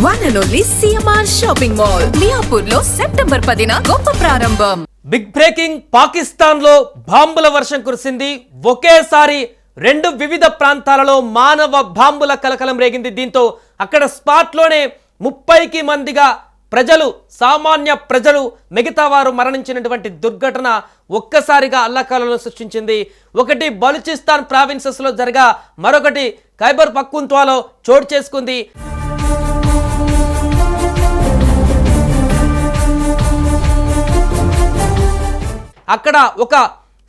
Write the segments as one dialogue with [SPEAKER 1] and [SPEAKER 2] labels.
[SPEAKER 1] One and only CMR Shopping Mall, మియాపూర్లో September 10న గొప్ప ప్రారంభం.
[SPEAKER 2] బిగ్ బ్రేకింగ్, పాకిస్తాన్లో బాంబుల వర్షం కురిసింది. ఒకేసారి రెండు వివిధ ప్రాంతాలలో మానవ బాంబుల కలకలం రేగింది. దీంతో అక్కడ స్పాట్లోనే 30కి మందిగా ప్రజలు, సామాన్య ప్రజలు, మిగతా వారు మరణించినటువంటి దుర్ఘటన ఒక్కసారిగా అల్లకల్లోలం సృష్టించింది. ఒకటి బలూచిస్తాన్ ప్రావిన్సెస్లో జరగా, మరొకటి ఖైబర్ పఖ్తూన్ఖ్వాలో చోటు చేసుకుంది. అక్కడ ఒక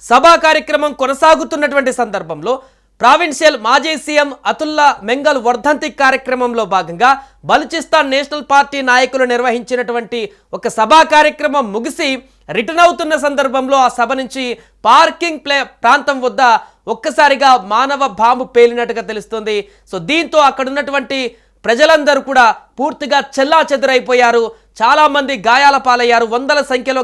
[SPEAKER 2] సభా కార్యక్రమం కొనసాగుతున్నటువంటి సందర్భంలో ప్రావిన్షియల్ మాజీ సీఎం అతుల్లా మెంగల్ వర్ధంతి కార్యక్రమంలో భాగంగా బలూచిస్తాన్ నేషనల్ పార్టీ నాయకులు నిర్వహించినటువంటి ఒక సభా కార్యక్రమం ముగిసి రిటర్న్ అవుతున్న సందర్భంలో ఆ సభ నుంచి పార్కింగ్ ప్రాంతం వద్ద ఒక్కసారిగా మానవ బాంబు పేలినట్టుగా తెలుస్తుంది. సో దీంతో అక్కడ ఉన్నటువంటి ప్రజలందరూ కూడా పూర్తిగా చెల్లాచెదురైపోయారు. చాలా మంది గాయాల పాలయ్యారు, వందల సంఖ్యలో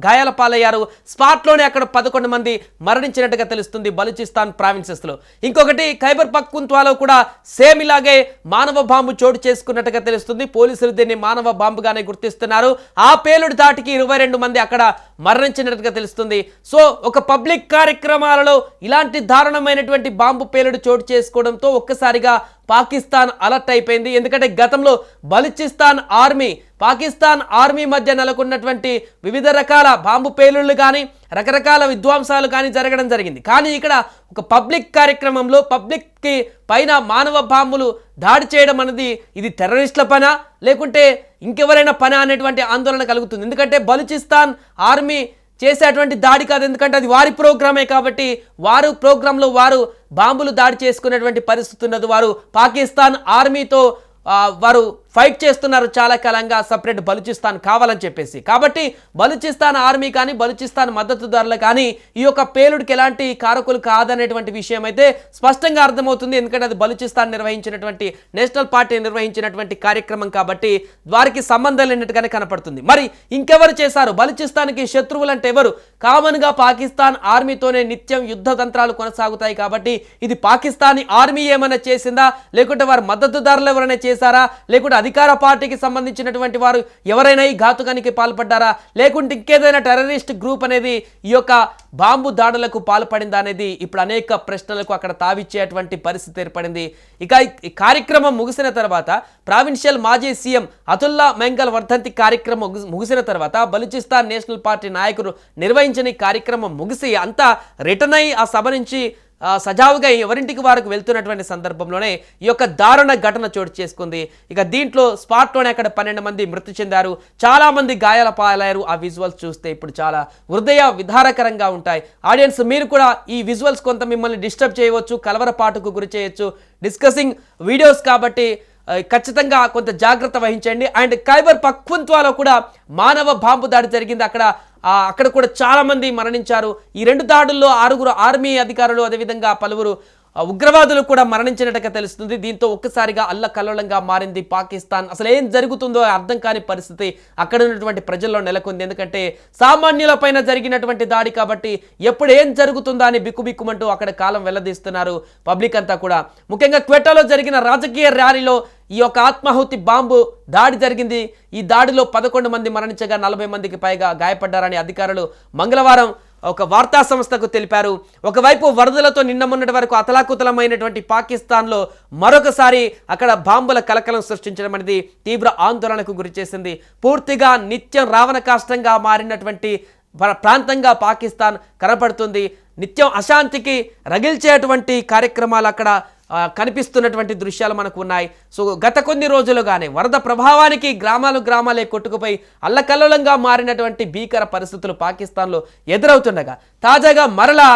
[SPEAKER 2] గాయాల పాలయ్యారు. స్పాట్లోనే అక్కడ 11 మంది మరణించినట్టుగా తెలుస్తుంది బలూచిస్తాన్ ప్రావిన్సెస్లో. ఇంకొకటి ఖైబర్ పఖ్తూన్ఖ్వాలో కూడా సేమ్ ఇలాగే మానవ బాంబు చోటు చేసుకున్నట్టుగా తెలుస్తుంది. పోలీసులు దీన్ని మానవ బాంబుగానే గుర్తిస్తున్నారు. ఆ పేలుడు దాటికి 22 మంది అక్కడ మరణించినట్టుగా తెలుస్తుంది. సో ఒక పబ్లిక్ కార్యక్రమాలలో ఇలాంటి దారుణమైనటువంటి బాంబు పేలుడు చోటు చేసుకోవడంతో ఒక్కసారిగా పాకిస్తాన్ అలర్ట్ అయిపోయింది. ఎందుకంటే గతంలో బలూచిస్తాన్ ఆర్మీ, పాకిస్తాన్ ఆర్మీ మధ్య నెలకొన్నటువంటి వివిధ రకాల బాంబు పేలుళ్లు కానీ, రకరకాల విధ్వంసాలు కానీ జరగడం జరిగింది. కానీ ఇక్కడ ఒక పబ్లిక్ కార్యక్రమంలో పబ్లిక్కి పైన మానవ బాంబులు దాడి చేయడం అనేది ఇది టెర్రరిస్టుల పనా లేకుంటే ఇంకెవరైనా పనా అనేటువంటి ఆందోళన కలుగుతుంది. ఎందుకంటే బలూచిస్తాన్ ఆర్మీ చేసేటువంటి దాడి కాదు, ఎందుకంటే అది వారి ప్రోగ్రామే కాబట్టి వారు ప్రోగ్రాంలో వారు బాంబులు దాడి చేసుకునేటువంటి పరిస్థితి ఉండదు. వారు పాకిస్తాన్ ఆర్మీతో వారు ఫైట్ చేస్తున్నారు చాలా కాలంగా, సపరేట్ బలూచిస్తాన్ కావాలని చెప్పేసి. కాబట్టి బలూచిస్తాన్ ఆర్మీ కానీ, బలూచిస్తాన్ మద్దతుదారులు కానీ ఈ యొక్క పేలుడికి ఎలాంటి కారకులు కాదనేటువంటి విషయం అయితే స్పష్టంగా అర్థమవుతుంది. ఎందుకంటే అది బలూచిస్తాన్ నిర్వహించినటువంటి, నేషనల్ పార్టీ నిర్వహించినటువంటి కార్యక్రమం కాబట్టి వారికి సంబంధం లేనట్టుగానే కనపడుతుంది. మరి ఇంకెవరు చేశారు? బలూచిస్తాన్కి శత్రువులు అంటే ఎవరు? కామన్గా పాకిస్తాన్ ఆర్మీతోనే నిత్యం యుద్ధ తంత్రాలు కొనసాగుతాయి కాబట్టి ఇది పాకిస్తానీ ఆర్మీ ఏమైనా చేసిందా, లేకుంటే వారి మద్దతుదారులు ఎవరైనా చేశారా, లేకుంటే అధికార పార్టీకి సంబంధించినటువంటి వారు ఎవరైనా ఈ ఘాతుకానికి పాల్పడ్డారా, లేకుంటే ఇంకేదైనా టెర్రరిస్ట్ గ్రూప్ అనేది ఈ యొక్క బాంబు దాడులకు పాల్పడిందా అనేది ఇప్పుడు అనేక ప్రశ్నలకు అక్కడ తావిచ్చేటువంటి పరిస్థితి ఏర్పడింది. ఇక ఈ కార్యక్రమం ముగిసిన తర్వాత ప్రావిన్షియల్ మాజీ సీఎం అతుల్లా మెంగల్ వర్ధంతి కార్యక్రమం ముగిసిన తర్వాత బలూచిస్తాన్ నేషనల్ పార్టీ నాయకులు నిర్వహించిన ఈ కార్యక్రమం ముగిసి అంతా రిటర్న్ అయ్యి ఆ సభ నుంచి సజావుగా ఎవరింటికి వారికి వెళ్తున్నటువంటి సందర్భంలోనే ఈ యొక్క దారుణ ఘటన చోటు చేసుకుంది. ఇక దీంట్లో స్పాట్లోనే అక్కడ 12 మంది మృతి చెందారు, చాలా మంది గాయాల పాలయ్యారు. ఆ విజువల్స్ చూస్తే ఇప్పుడు చాలా హృదయ విదారకరంగా ఉంటాయి. ఆడియన్స్ మీరు కూడా ఈ విజువల్స్ కొంత మిమ్మల్ని డిస్టర్బ్ చేయవచ్చు, కలవరపాటుకు గురి చేయొచ్చు. డిస్కసింగ్ వీడియోస్ కాబట్టి ఖచ్చితంగా కొంత జాగ్రత్త వహించండి. అండ్ ఖైబర్ పఖ్తూన్ఖ్వాలో కూడా మానవ బాంబు దాడి జరిగింది. అక్కడ కూడా చాలా మంది మరణించారు. ఈ 2 దాడుల్లో 6 ఆర్మీ అధికారులు, అదేవిధంగా పలువురు ఉగ్రవాదులు కూడా మరణించినట్టుగా తెలుస్తుంది. దీంతో ఒక్కసారిగా అల్లకల్లోలంగా మారింది పాకిస్తాన్. అసలు ఏం జరుగుతుందో అర్థం కాని పరిస్థితి అక్కడ ఉన్నటువంటి ప్రజల్లో నెలకొంది. ఎందుకంటే సామాన్యుల పైన జరిగినటువంటి దాడి కాబట్టి ఎప్పుడు ఏం జరుగుతుందా అని బిక్కుబిక్కుమంటూ అక్కడ కాలం వెల్లదీస్తున్నారు పబ్లిక్ అంతా కూడా. ముఖ్యంగా క్వెటాలో జరిగిన రాజకీయ ర్యాలీలో ఈ యొక్క ఆత్మాహుతి బాంబు దాడి జరిగింది. ఈ దాడిలో 11 మంది మరణించగా 40 మందికి పైగా గాయపడ్డారని అధికారులు మంగళవారం ఒక వార్తా సంస్థకు తెలిపారు. ఒకవైపు వరదలతో నిన్న మొన్నటి వరకు అతలాకుతలమైనటువంటి పాకిస్తాన్లో మరొకసారి అక్కడ బాంబుల కలకలం సృష్టించడం అనేది తీవ్ర ఆందోళనకు గురిచేసింది. పూర్తిగా నిత్యం రావణ కాష్టంగా మారినటువంటి ప్రాంతంగా పాకిస్తాన్ కనపడుతుంది. నిత్యం అశాంతికి రగిల్చేటువంటి కార్యక్రమాలు అక్కడ కనిపిస్తున్నటువంటి దృశ్యాలు మనకు ఉన్నాయి. సో గత కొన్ని రోజులుగానే వరద ప్రభావానికి గ్రామాలే కొట్టుకుపోయి అల్లకల్లోలంగా మారినటువంటి భీకర పరిస్థితులు పాకిస్తాన్లో ఎదురవుతుండగా తాజాగా మరలా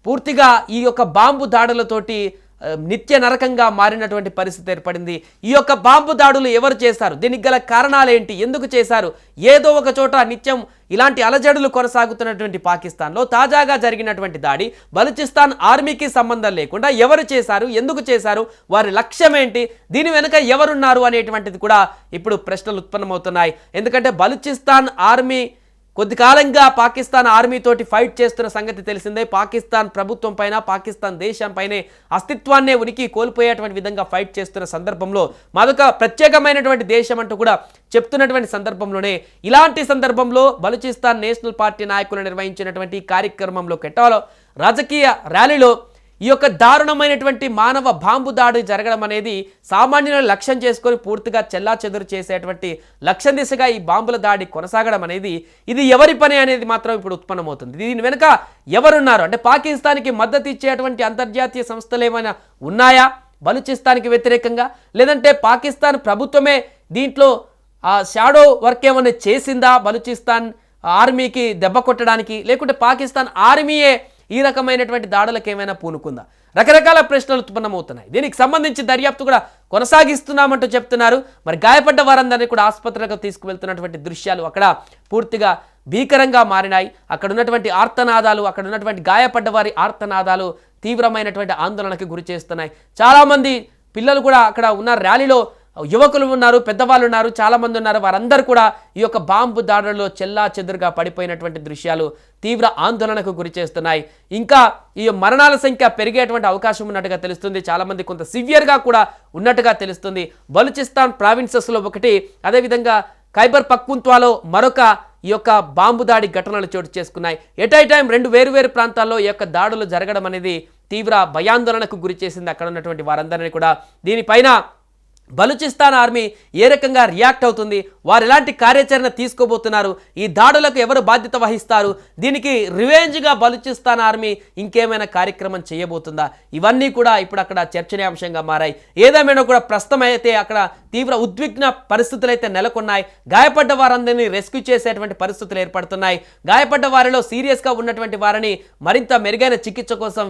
[SPEAKER 2] పూర్తిగా ఈ యొక్క బాంబు దాడులతోటి నిత్య నరకంగా మారినటువంటి పరిస్థితి ఏర్పడింది. ఈ యొక్క బాంబు దాడులు ఎవరు చేశారు, దీనికి గల కారణాలు ఏంటి, ఎందుకు చేశారు? ఏదో ఒక చోట నిత్యం ఇలాంటి అలజడులు కొనసాగుతున్నటువంటి పాకిస్తాన్లో తాజాగా జరిగినటువంటి దాడి బలూచిస్తాన్ ఆర్మీకి సంబంధం లేకుండా ఎవరు చేశారు, ఎందుకు చేశారు, వారి లక్ష్యం ఏంటి, దీని వెనుక ఎవరున్నారు అనేటువంటిది కూడా ఇప్పుడు ప్రశ్నలు ఉత్పన్నమవుతున్నాయి. ఎందుకంటే బలూచిస్తాన్ ఆర్మీ కొద్ది కాలంగా పాకిస్తాన్ ఆర్మీ తోటి ఫైట్ చేస్తున్న సంగతి తెలిసిందే. పాకిస్తాన్ ప్రభుత్వం పైన, పాకిస్తాన్ దేశం పైనే అస్తిత్వాన్నే ఉనికి కోల్పోయేటువంటి విధంగా ఫైట్ చేస్తున్న సందర్భంలో మాదొక ప్రత్యేకమైనటువంటి దేశం అంటూ కూడా చెప్తున్నటువంటి సందర్భంలోనే ఇలాంటి సందర్భంలో బలూచిస్తాన్ నేషనల్ పార్టీ నాయకులు నిర్వహించినటువంటి కార్యక్రమంలో కెటాలో రాజకీయ ర్యాలీలో ఈ యొక్క దారుణమైనటువంటి మానవ బాంబు దాడి జరగడం అనేది సామాన్యులను లక్ష్యం చేసుకొని పూర్తిగా చెల్లాచెదురు చేసేటువంటి లక్ష్యం దిశగా ఈ బాంబుల దాడి కొనసాగడం అనేది ఇది ఎవరి పని అనేది మాత్రం ఇప్పుడు ఉత్పన్నమవుతుంది. దీని వెనుక ఎవరున్నారు అంటే పాకిస్తాన్కి మద్దతు ఇచ్చేటువంటి అంతర్జాతీయ సంస్థలు ఏమైనా ఉన్నాయా బలూచిస్తాన్కి వ్యతిరేకంగా, లేదంటే పాకిస్తాన్ ప్రభుత్వమే దీంట్లో షాడో వర్క్ ఏమైనా చేసిందా బలూచిస్తాన్ ఆర్మీకి దెబ్బ కొట్టడానికి, లేకుంటే పాకిస్తాన్ ఆర్మీయే ఈ రకమైనటువంటి దాడులకు ఏమైనా పూనుకుందా? రకరకాల ప్రశ్నలు ఉత్పన్నమవుతున్నాయి. దీనికి సంబంధించి దర్యాప్తు కూడా కొనసాగిస్తున్నామంటూ చెప్తున్నారు. మరి గాయపడ్డ వారందరినీ కూడా ఆసుపత్రులకు తీసుకువెళ్తున్నటువంటి దృశ్యాలు అక్కడ పూర్తిగా భీకరంగా మారినాయి. అక్కడ ఉన్నటువంటి ఆర్తనాదాలు, అక్కడ ఉన్నటువంటి గాయపడ్డ వారి ఆర్తనాదాలు తీవ్రమైనటువంటి ఆందోళనకు గురి చేస్తున్నాయి. చాలామంది పిల్లలు కూడా అక్కడ ఉన్న ర్యాలీలో యువకులు ఉన్నారు, పెద్దవాళ్ళు ఉన్నారు, చాలామంది ఉన్నారు. వారందరూ కూడా ఈ యొక్క బాంబు దాడులలో చెల్లా చెదురుగా పడిపోయినటువంటి దృశ్యాలు తీవ్ర ఆందోళనకు గురి చేస్తున్నాయి. ఇంకా ఈ మరణాల సంఖ్య పెరిగేటువంటి అవకాశం ఉన్నట్టుగా తెలుస్తుంది. చాలామంది కొంత సివియర్గా కూడా ఉన్నట్టుగా తెలుస్తుంది. బలూచిస్తాన్ ప్రావిన్సెస్లో ఒకటి, అదేవిధంగా ఖైబర్ పఖ్తుంఖ్వాలో మరొక ఈ యొక్క బాంబు దాడి ఘటనలు చోటు చేసుకున్నాయి. ఎట్ ఏ టైం రెండు వేరు ప్రాంతాల్లో ఈ యొక్క దాడులు జరగడం అనేది తీవ్ర భయాందోళనకు గురి చేసింది అక్కడ ఉన్నటువంటి వారందరినీ కూడా. దీనిపైన బలూచిస్తాన్ ఆర్మీ ఏ రకంగా రియాక్ట్ అవుతుంది, వారు ఎలాంటి కార్యాచరణ తీసుకోబోతున్నారు, ఈ దాడులకు ఎవరు బాధ్యత వహిస్తారు, దీనికి రివెంజ్గా బలూచిస్తాన్ ఆర్మీ ఇంకేమైనా కార్యక్రమం చేయబోతుందా, ఇవన్నీ కూడా ఇప్పుడు అక్కడ చర్చనీయాంశంగా మారాయి. ఏదేమైనా కూడా ప్రస్తుతం అయితే అక్కడ తీవ్ర ఉద్విగ్న పరిస్థితులు అయితే నెలకొన్నాయి. గాయపడ్డ వారందరినీ రెస్క్యూ చేసేటువంటి పరిస్థితులు ఏర్పడుతున్నాయి. గాయపడ్డ వారిలో సీరియస్గా ఉన్నటువంటి వారిని మరింత మెరుగైన చికిత్స కోసం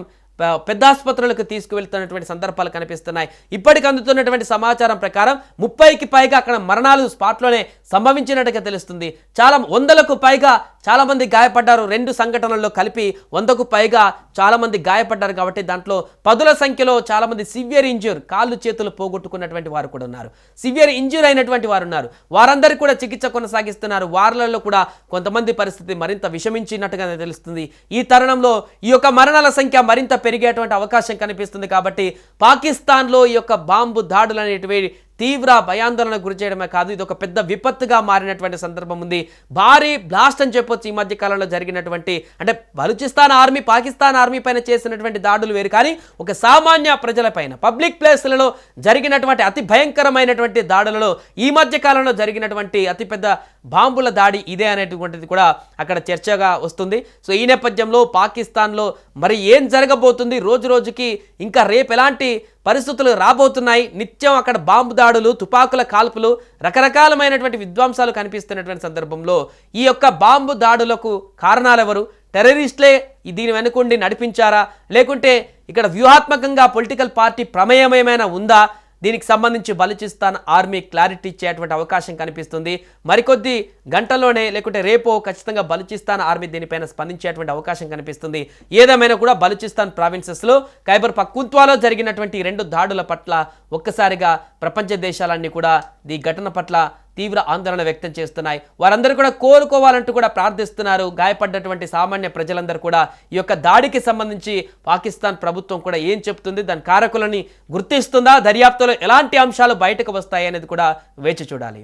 [SPEAKER 2] పెద్ద ఆసుపత్రులకు తీసుకువెళ్తున్నటువంటి సందర్భాలు కనిపిస్తున్నాయి. ఇప్పటికి అందుతున్నటువంటి సమాచారం ప్రకారం 30కి పైగా అక్కడ మరణాలు స్పాట్లోనే సంభవించినట్టుగా తెలుస్తుంది. చాలా 100లకు పైగా చాలామంది గాయపడ్డారు. 2 సంఘటనల్లో కలిపి 100కు పైగా చాలామంది గాయపడ్డారు. కాబట్టి దాంట్లో 10ల సంఖ్యలో చాలామంది సివియర్ ఇంజ్యూర్, కాళ్ళు చేతులు పోగొట్టుకున్నటువంటి వారు కూడా ఉన్నారు. సివియర్ ఇంజ్యూర్ అయినటువంటి వారు ఉన్నారు. వారందరూ కూడా చికిత్స కొనసాగిస్తున్నారు. వారిలో కూడా కొంతమంది పరిస్థితి మరింత విషమించినట్టుగా తెలుస్తుంది. ఈ తరుణంలో ఈ యొక్క మరణాల సంఖ్య మరింత పెరిగేటువంటి అవకాశం కనిపిస్తుంది. కాబట్టి పాకిస్తాన్లో ఈ యొక్క బాంబు దాడులు అనేటివి తీవ్ర భయాందోళన గురి చేయడమే కాదు, ఇది ఒక పెద్ద విపత్తుగా మారినటువంటి సందర్భం ఉంది. భారీ బ్లాస్ట్ అని చెప్పొచ్చు ఈ మధ్య కాలంలో జరిగినటువంటి, అంటే బలూచిస్తాన్ ఆర్మీ పాకిస్తాన్ ఆర్మీ పైన చేసినటువంటి దాడులు వేరు, కానీ ఒక సామాన్య ప్రజలపైన పబ్లిక్ ప్లేస్లలో జరిగినటువంటి అతి భయంకరమైనటువంటి దాడులలో ఈ మధ్య కాలంలో జరిగినటువంటి అతిపెద్ద బాంబుల దాడి ఇదే అనేటువంటిది కూడా అక్కడ చర్చగా వస్తుంది. సో ఈ నేపథ్యంలో పాకిస్తాన్లో మరి ఏం జరగబోతుంది, రోజు రోజుకి ఇంకా రేపు ఎలాంటి పరిస్థితులు రాబోతున్నాయి, నిత్యం అక్కడ బాంబు దాడులు, తుపాకుల కాల్పులు, రకరకాలమైనటువంటి విధ్వంసాలు కనిపిస్తున్నటువంటి సందర్భంలో ఈ యొక్క బాంబు దాడులకు కారణాలు ఎవరు, టెర్రరిస్టులే దీని వెనుకుండి నడిపించారా, లేకుంటే ఇక్కడ వ్యూహాత్మకంగా పొలిటికల్ పార్టీ ప్రమేయం ఏమైనా ఉందా, దీనికి సంబంధించి బలూచిస్తాన్ ఆర్మీ క్లారిటీ ఇచ్చేటువంటి అవకాశం కనిపిస్తుంది. మరికొద్ది గంటల్లోనే లేకుంటే రేపో ఖచ్చితంగా బలూచిస్తాన్ ఆర్మీ దీనిపైన స్పందించేటువంటి అవకాశం కనిపిస్తుంది. ఏదేమైనా కూడా బలూచిస్తాన్ ప్రావిన్సెస్లో ఖైబర్ పఖ్తుంఖ్వాలో జరిగినటువంటి 2 దాడుల పట్ల ఒక్కసారిగా ప్రపంచ దేశాలన్నీ కూడా ఈ ఘటన పట్ల తీవ్ర ఆందోళన వ్యక్తం చేస్తున్నాయి. వారందరూ కూడా కోలుకోవాలంటూ కూడా ప్రార్థిస్తున్నారు. గాయపడ్డటువంటి సామాన్య ప్రజలందరూ కూడా ఈ యొక్క దాడికి సంబంధించి పాకిస్తాన్ ప్రభుత్వం కూడా ఏం చెప్తుంది, దాని కారకులని గుర్తిస్తుందా, దర్యాప్తులో ఎలాంటి అంశాలు బయటకు వస్తాయి అనేది కూడా వేచి చూడాలి.